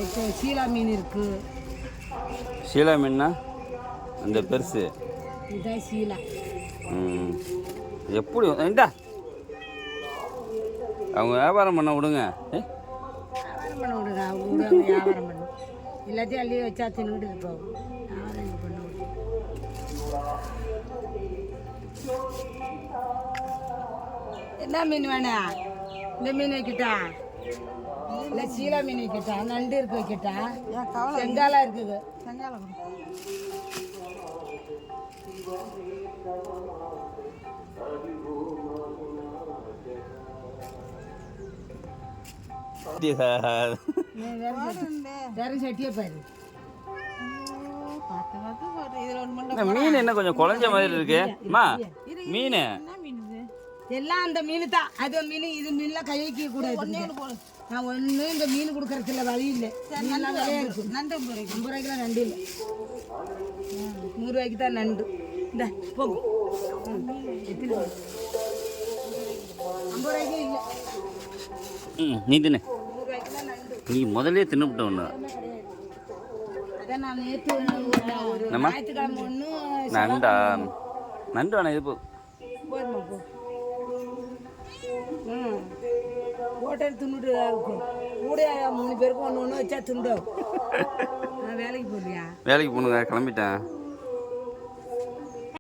இப்போ சீலா மீன் இருக்குது. சீலா மீன்னா அந்த பெருசு இதுதான் சீலா. எப்படி இந்தா அவங்க வியாபாரம் பண்ண விடுங்க. வியாபாரம் பண்ண விடுங்க, அவங்க விடுவாங்க வியாபாரம் பண்ண. எல்லாத்தையும் அள்ளி வச்சா தின்னுட்டு இருப்போம். வியாபாரம் இது பண்ண விடுங்க. என்ன மீன் வேணா? இந்த மீன் வைக்கிட்டா? இல்லை சீலா மீன் வைக்கிட்டா? நண்டு இருக்கு வைக்கிட்டா? செங்காலா இருக்குது. செங்காலம் சட்டியை பாரு. மீன் என்ன கொஞ்சம் குழஞ்ச மாதிரி இருக்கு மீன் எல்லாம் அந்த மீன் தான். அது மீன் இது மீன்லாம் கை வைக்க கூடாது. நான் ஒன்று இந்த மீன் கொடுக்கறதுல வழி இல்லை. விலையா இருக்கு. நண்டு 50 ரூபாய்க்குலாம் நண்டு இல்லை. 100 ரூபாய்க்கு தான் நண்டு. இந்த போகும் 50 ரூபாய்க்கு இல்லை. நீ தின்னு. நீ முதலே தின்னுபிட்ட ஒன்று. அதான் நான் நேற்று ஒரு ஞாயிற்றுக்கிழமை ஒன்று நண்டா நண்டு வேணா இது போதுமா போ. ஹோட்டல் துண்ணுட்டு இருக்கும் கூட 3 பேருக்கும் ஒன்று வச்சா துண்டு. வேலைக்கு போறியா? வேலைக்கு போகணுங்க, கிளம்பிட்டேன்.